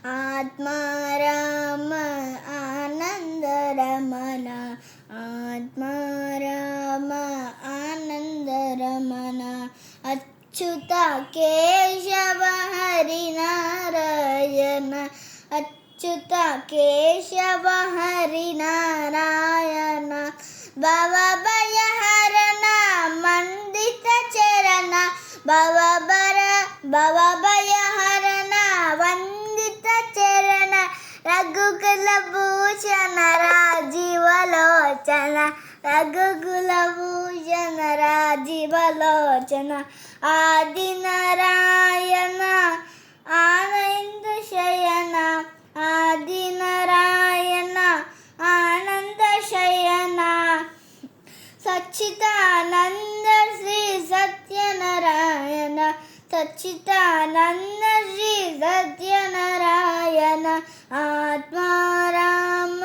ಆತ್ಮಾರಾಮ ಆನಂದ ರಮಣ, ಆತ್ಮಾರಾಮ ಆನಂದ ರಮಣ. ಅಚ್ಯುತ ಕೇಶವ ಹರಿನಾರಾಯಣ, ಅಚ್ಯುತ ಕೇಶವ ಹರಿನಾರಾಯಣ. ಭವಭಯ ಹರಣ ಮಂದಿತ ಚರಣ, ಭವಭಯ ಹರಣ ವಂದಿತ ಚರಣ. ರಘುಕುಲ ಭೂಷಣ ರಾಜೀವಲೋಚನ, ರಘುಕುಲ ಭೂಷಣ ರಾಜೀವಲೋಚನ. ಆದಿನಾರಾಯಣ ಆನಂದ ಶಯನ, ಆದಿನಾರಾಯಣ ಆನಂದ ಶಯನ. ಸಚ್ಚಿದಾನಂದ ಶ್ರೀ ಸತ್ಯನಾರಾಯಣ, ಸಚ್ಚಿದಾನಂದ ಶ್ರೀ ಸತ್ಯನಾರಾಯಣ. ಆತ್ಮಾರಾಮ